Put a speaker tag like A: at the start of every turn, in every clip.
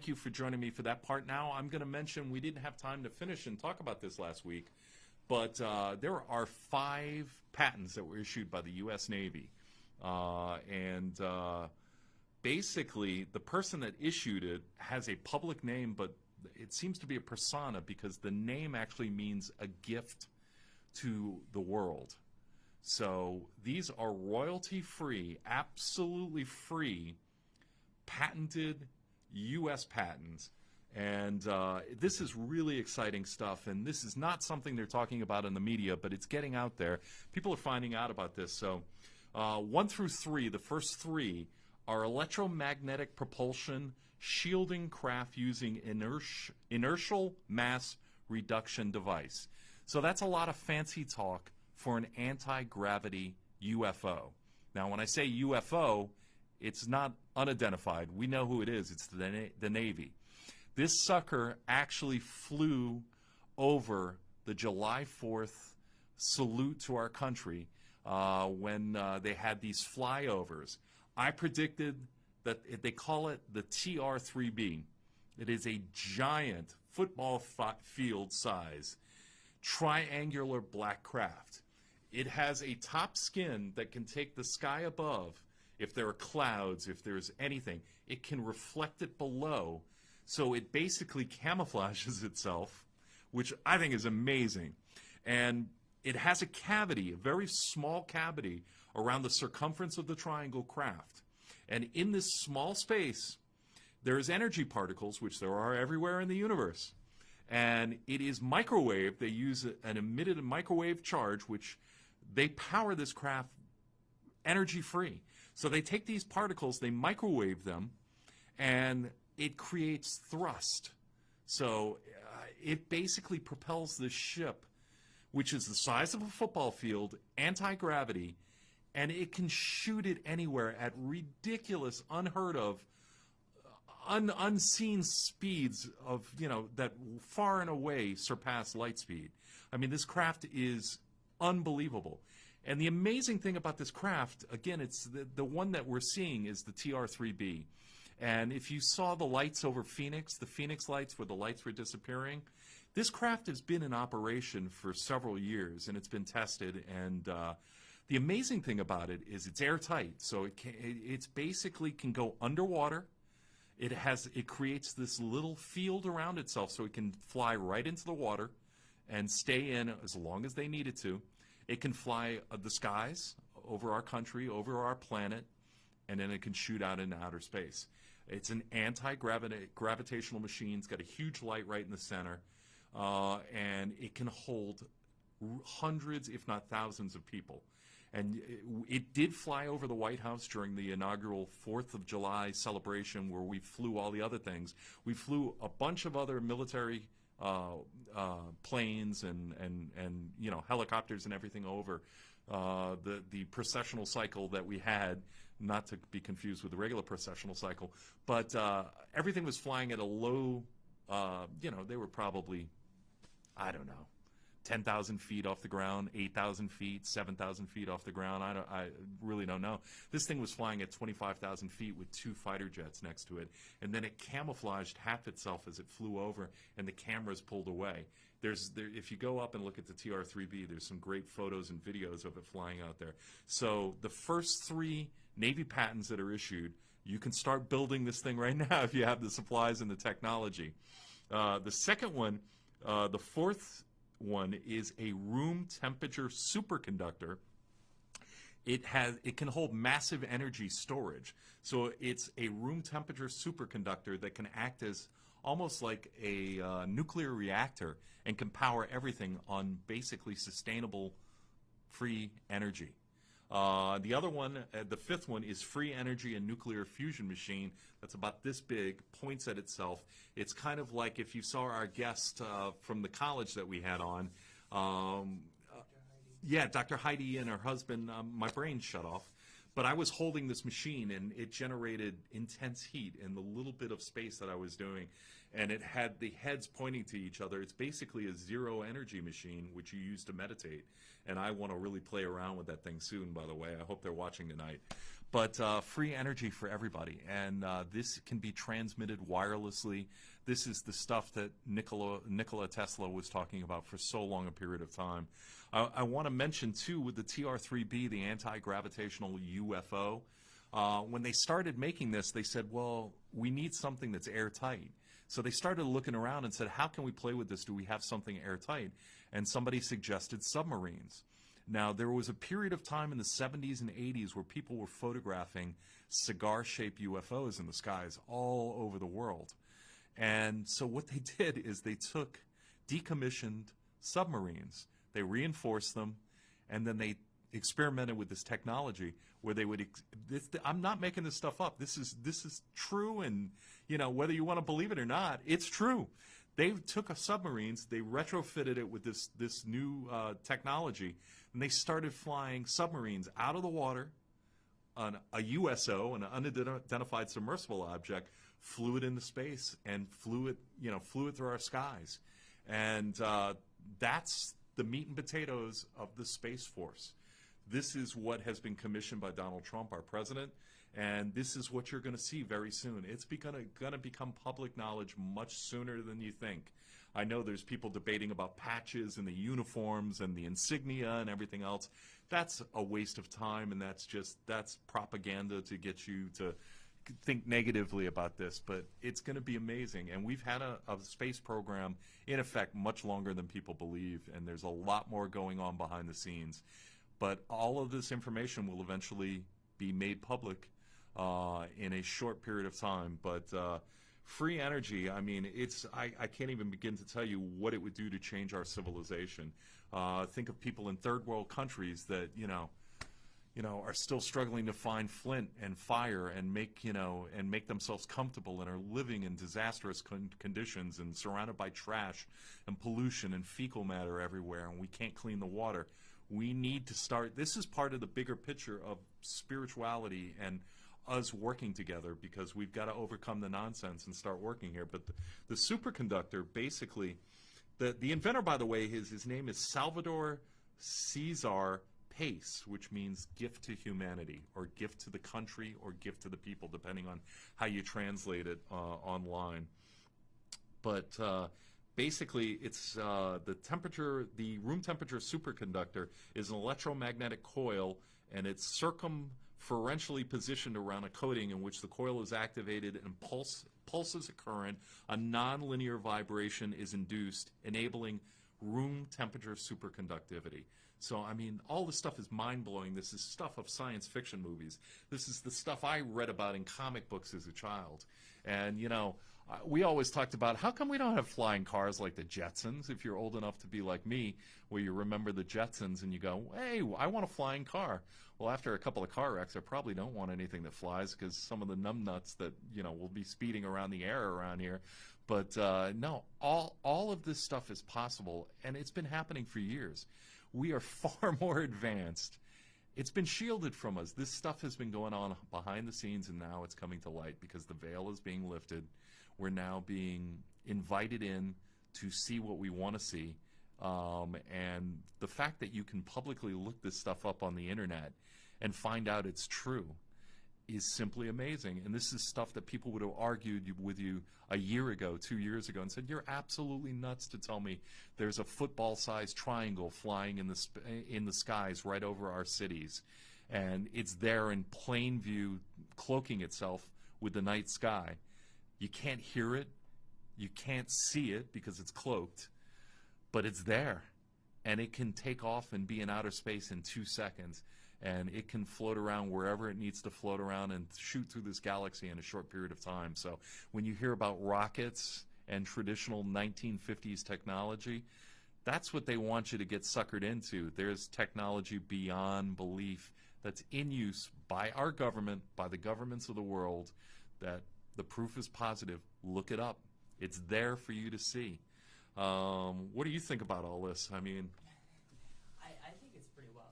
A: thank you for joining me for that part. Now I'm going to mention we didn't have time to finish and talk about this last week, but there are 5 patents that were issued by the U.S. Navy. Basically, the person that issued it has a public name, but it seems to be a persona because the name actually means a gift to the world. So these are royalty-free, absolutely free, patented U.S. patents. And this is really exciting stuff, and this is not something they're talking about in the media, but it's getting out there. People are finding out about this. So 1 through 3, the first 3, are electromagnetic propulsion shielding craft using inertial mass reduction device. So that's a lot of fancy talk for an anti-gravity UFO. Now, when I say UFO, it's not unidentified. We know who it is. It's the Navy. This sucker actually flew over the July 4th salute to our country when they had these flyovers. I predicted that they call it the TR-3B. It is a giant football field size triangular black craft. It has a top skin that can take the sky above. If there are clouds, if there's anything, it can reflect it below. So it basically camouflages itself, which I think is amazing. And it has a cavity, a very small cavity, around the circumference of the triangle craft. And in this small space, there's energy particles, which there are everywhere in the universe. And it is microwave. They use an emitted microwave charge, which they power this craft energy-free. So they take these particles, they microwave them, and it creates thrust. So it basically propels this ship, which is the size of a football field, anti-gravity, and it can shoot it anywhere at ridiculous, unheard of, unseen speeds of, that far and away surpass light speed. I mean, this craft is unbelievable. And the amazing thing about this craft, again, it's the one that we're seeing is the TR-3B. And if you saw the lights over Phoenix, the Phoenix lights where the lights were disappearing, this craft has been in operation for several years, and it's been tested. And the amazing thing about it is it's airtight, so it's basically can go underwater. It creates this little field around itself, so it can fly right into the water and stay in as long as they need it to. It can fly the skies over our country, over our planet, and then it can shoot out into outer space. It's an anti-gravitational machine. It's got a huge light right in the center, and it can hold hundreds, if not thousands, of people. And it did fly over the White House during the inaugural 4th of July celebration where we flew all the other things. We flew a bunch of other military planes and helicopters and everything over the processional cycle that we had, not to be confused with the regular processional cycle. But everything was flying at a low, they were probably, I don't know, 10,000 feet off the ground, 8,000 feet, 7,000 feet off the ground. I really don't know. This thing was flying at 25,000 feet with 2 fighter jets next to it, and then it camouflaged half itself as it flew over, and the cameras pulled away. If you go up and look at the TR-3B, there's some great photos and videos of it flying out there. So the first 3 Navy patents that are issued, you can start building this thing right now if you have the supplies and the technology. The second one, the fourth one, is a room temperature superconductor. It can hold massive energy storage. So it's a room temperature superconductor that can act as almost like a nuclear reactor and can power everything on basically sustainable free energy. The other one, the fifth one, is free energy and nuclear fusion machine. That's about this big, points at itself. It's kind of like if you saw our guest from the college that we had on. Yeah, Dr. Heidi and her husband. My brain shut off. But I was holding this machine, and it generated intense heat in the little bit of space that I was doing. And it had the heads pointing to each other. It's basically a zero-energy machine, which you use to meditate. And I want to really play around with that thing soon, by the way. I hope they're watching tonight. but free energy for everybody. And this can be transmitted wirelessly. This is the stuff that Nikola Tesla was talking about for so long a period of time. I want to mention, too, with the TR-3B, the anti-gravitational UFO, when they started making this, they said, well, we need something that's airtight. So they started looking around and said, how can we play with this? Do we have something airtight? And somebody suggested submarines. Now, there was a period of time in the 70s and 80s where people were photographing cigar-shaped UFOs in the skies all over the world. And so what they did is they took decommissioned submarines, they reinforced them, and then they experimented with this technology where they would I'm not making this stuff up. This is true, and whether you want to believe it or not, it's true. They took submarines, they retrofitted it with this new technology, and they started flying submarines out of the water on a USO, an unidentified submersible object, flew it into space and flew it through our skies. And that's the meat and potatoes of the Space Force. This is what has been commissioned by Donald Trump, our president, and this is what you're going to see very soon. It's going to become public knowledge much sooner than you think. I know there's people debating about patches and the uniforms and the insignia and everything else. That's a waste of time, and that's propaganda to get you to think negatively about this. But it's going to be amazing, and we've had a space program in effect much longer than people believe, and there's a lot more going on behind the scenes. But all of this information will eventually be made public in a short period of time. But free energy, I mean, I can't even begin to tell you what it would do to change our civilization. Think of people in third world countries that are still struggling to find flint and fire and make themselves comfortable, and are living in disastrous conditions and surrounded by trash and pollution and fecal matter everywhere, and we can't clean the water. We need to start. This is part of the bigger picture of spirituality and us working together, because we've got to overcome the nonsense and start working here. But the superconductor, basically, the inventor, by the way, his name is Salvador Cesar Pace, which means gift to humanity, or gift to the country, or gift to the people, depending on how you translate it online. But basically, it's the room temperature superconductor is an electromagnetic coil, and it's circumferentially positioned around a coating in which the coil is activated and pulses a current. A nonlinear vibration is induced, enabling room temperature superconductivity. So, I mean, all this stuff is mind-blowing. This is stuff of science fiction movies. This is the stuff I read about in comic books as a child. And, we always talked about, how come we don't have flying cars like the Jetsons? If you're old enough to be like me, where you remember the Jetsons and you go, hey, I want a flying car. Well, after a couple of car wrecks, I probably don't want anything that flies, because some of the numbnuts that, will be speeding around the air around here. But no, all of this stuff is possible, and it's been happening for years. We are far more advanced. It's been shielded from us. This stuff has been going on behind the scenes, and now it's coming to light because the veil is being lifted. We're now being invited in to see what we want to see. And the fact that you can publicly look this stuff up on the internet and find out it's true is simply amazing. And this is stuff that people would have argued with you a year ago, 2 years ago, and said, you're absolutely nuts to tell me there's a football-sized triangle flying in the skies right over our cities. And it's there in plain view, cloaking itself with the night sky. You can't hear it. You can't see it because it's cloaked. But it's there. And it can take off and be in outer space in 2 seconds. And it can float around wherever it needs to float around and shoot through this galaxy in a short period of time. So when you hear about rockets and traditional 1950s technology, that's what they want you to get suckered into. There's technology beyond belief that's in use by our government, by the governments of the world, that the proof is positive. Look it up. It's there for you to see. What do you think about all this? I mean,
B: I think it's pretty well.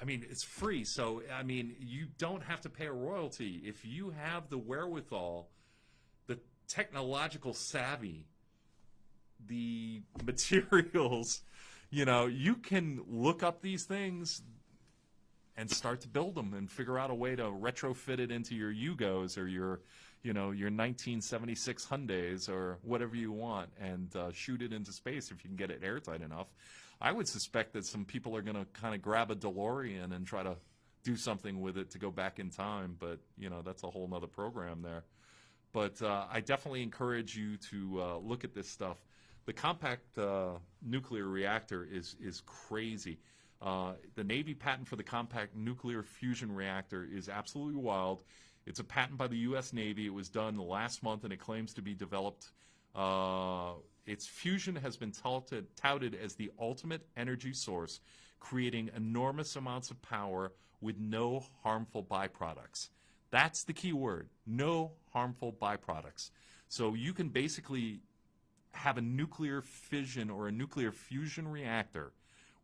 A: I mean, it's free, so, I mean, you don't have to pay a royalty. If you have the wherewithal, the technological savvy, the materials, you can look up these things. and start to build them and figure out a way to retrofit it into your Yugos or your 1976 Hyundais or whatever you want, and shoot it into space if you can get it airtight enough. I would suspect that some people are going to kind of grab a DeLorean and try to do something with it to go back in time, but that's a whole nother program there. But I definitely encourage you to look at this stuff. The compact nuclear reactor is crazy. The Navy patent for the compact nuclear fusion reactor is absolutely wild. It's a patent by the U.S. Navy. It was done last month, and it claims to be developed. Its fusion has been touted as the ultimate energy source, creating enormous amounts of power with no harmful byproducts. That's the key word, no harmful byproducts. So you can basically have a nuclear fission or a nuclear fusion reactor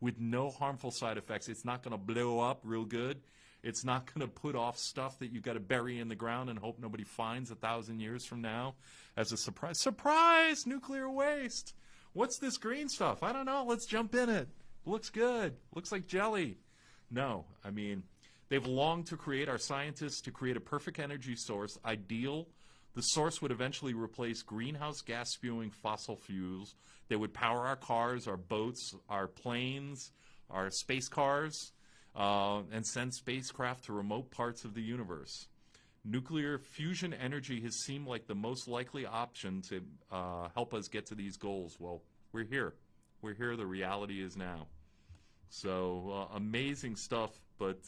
A: with no harmful side effects. It's not going to blow up real good. It's not going to put off stuff that you've got to bury in the ground and hope nobody finds 1,000 years from now as a surprise. Surprise! Nuclear waste! What's this green stuff? I don't know. Let's jump in it. Looks good. Looks like jelly. No, I mean, they've longed to create, our scientists, to create a perfect energy source, ideal. The source would eventually replace greenhouse gas spewing fossil fuels. They would power our cars, our boats, our planes, our space cars, and send spacecraft to remote parts of the universe. Nuclear fusion energy has seemed like the most likely option to help us get to these goals. Well, we're here. We're here. The reality is now. So amazing stuff, but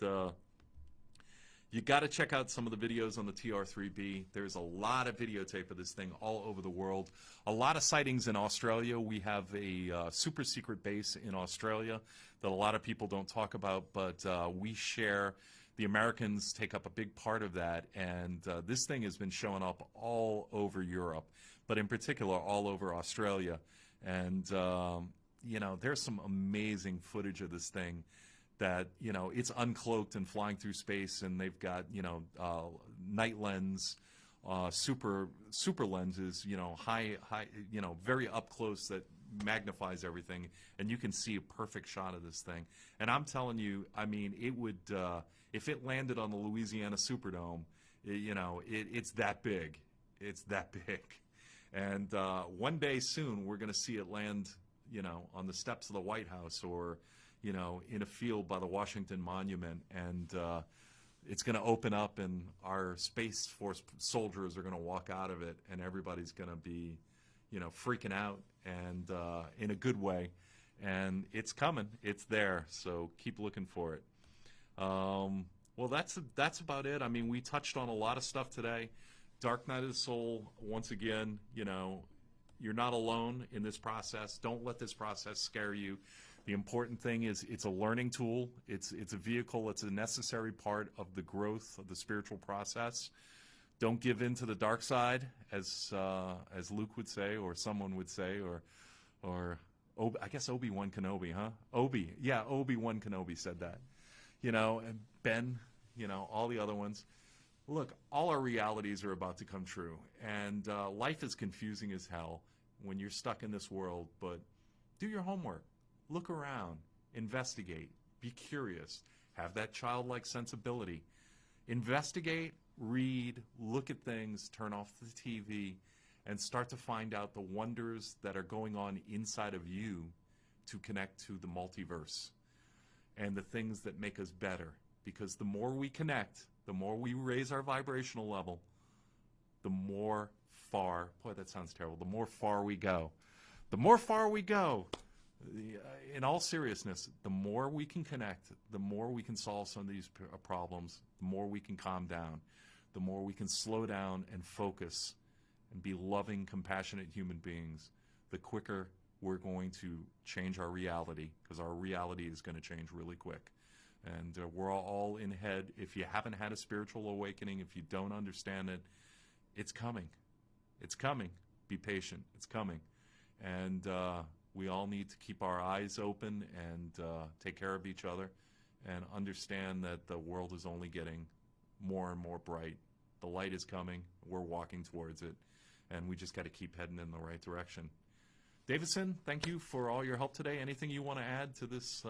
A: you got to check out some of the videos on the TR-3B. There's a lot of videotape of this thing all over the world. A lot of sightings in Australia. We have a super secret base in Australia that a lot of people don't talk about, but we share. The Americans take up a big part of that, and this thing has been showing up all over Europe, but in particular all over Australia. And, there's some amazing footage of this thing that, it's uncloaked and flying through space, and they've got, night lens, super lenses, high, very up close that magnifies everything, and you can see a perfect shot of this thing. And I'm telling you, I mean, it would, if it landed on the Louisiana Superdome, it's that big. It's that big. And one day soon, we're going to see it land, on the steps of the White House or, in a field by the Washington Monument, and it's going to open up, and our Spaceforce soldiers are going to walk out of it, and everybody's going to be, freaking out, and in a good way. And it's coming. It's there. So keep looking for it. Well, that's about it. I mean, we touched on a lot of stuff today. Dark Night of the Soul, once again, you're not alone in this process. Don't let this process scare you. The important thing is it's a learning tool. It's a vehicle. It's a necessary part of the growth of the spiritual process. Don't give in to the dark side, as Luke would say, or someone would say, or I guess Obi-Wan Kenobi, huh? Obi-Wan Kenobi said that. And Ben, all the other ones. Look, all our realities are about to come true, and life is confusing as hell when you're stuck in this world, but do your homework. Look around, investigate, be curious, have that childlike sensibility. Investigate, read, look at things, turn off the TV, and start to find out the wonders that are going on inside of you to connect to the multiverse and the things that make us better. Because the more we connect, the more we raise our vibrational level, the more far, boy, that sounds terrible, the more far we go. The more far we go, in all seriousness, the more we can connect, the more we can solve some of these problems, the more we can calm down, the more we can slow down and focus and be loving, compassionate human beings, the quicker we're going to change our reality, because our reality is going to change really quick. And we're all in head. If you haven't had a spiritual awakening, if you don't understand it, it's coming. It's coming. Be patient. It's coming. And we all need to keep our eyes open and take care of each other and understand that the world is only getting more and more bright. The light is coming. We're walking towards it. And we just got to keep heading in the right direction. Davidson, thank you for all your help today. Anything you want to add to this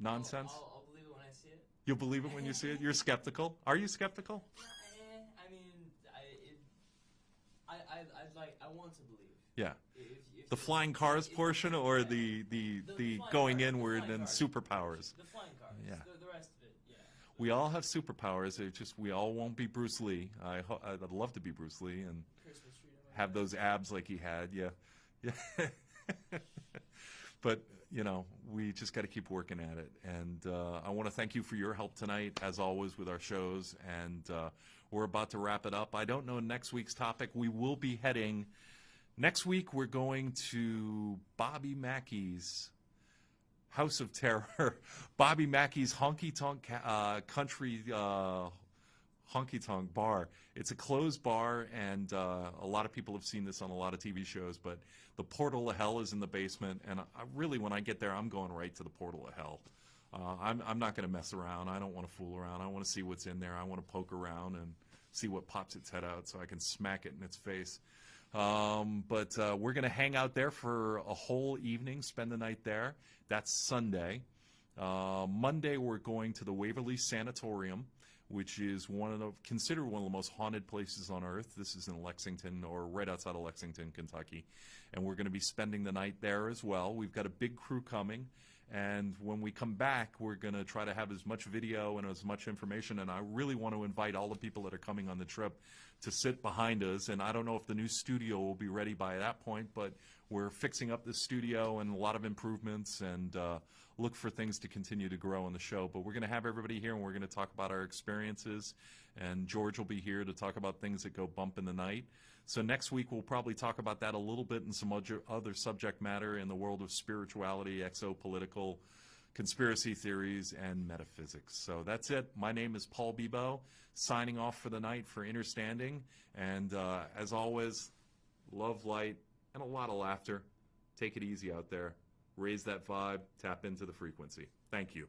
A: nonsense?
B: I'll leave it
A: You'll believe it when you see it? You're skeptical? Are you skeptical?
B: I mean, I want to believe.
A: Yeah.
B: If
A: The flying cars portion, or the
B: flying
A: going
B: cars,
A: inward
B: the flying
A: and
B: cars.
A: superpowers?
B: The flying cars.
A: Yeah.
B: The rest of it, yeah.
A: We all have superpowers. It's just we all won't be Bruce Lee. I'd love to be Bruce Lee and
B: Christmas tree.
A: have those abs like he had. Yeah. Yeah. But, we just got to keep working at it. And I want to thank you for your help tonight, as always, with our shows. And we're about to wrap it up. I don't know next week's topic. We will be heading next week. We're going to Bobby Mackey's House of Terror, Bobby Mackey's Honky Tonk Country Honky Tonk Bar. It's a closed bar, and a lot of people have seen this on a lot of TV shows, but the portal of hell is in the basement, and really, when I get there, I'm going right to the portal of hell. I'm not going to mess around. I don't want to fool around. I want to see what's in there. I want to poke around and see what pops its head out so I can smack it in its face. But we're going to hang out there for a whole evening, spend the night there. That's Sunday. Monday, we're going to the Waverly Sanatorium, which is considered one of the most haunted places on earth. This is in Lexington, or right outside of Lexington, Kentucky. And we're going to be spending the night there as well. We've got a big crew coming. And when we come back, we're going to try to have as much video and as much information. And I really want to invite all the people that are coming on the trip to sit behind us. And I don't know if the new studio will be ready by that point, but we're fixing up the studio and a lot of improvements, and look for things to continue to grow on the show. But we're going to have everybody here, and we're going to talk about our experiences. And George will be here to talk about things that go bump in the night. So next week we'll probably talk about that a little bit and some other subject matter in the world of spirituality, exopolitical, conspiracy theories, and metaphysics. So that's it. My name is Paul Bibeau, signing off for the night for Innerstanding. And as always, love, light, and a lot of laughter. Take it easy out there. Raise that vibe. Tap into the frequency. Thank you.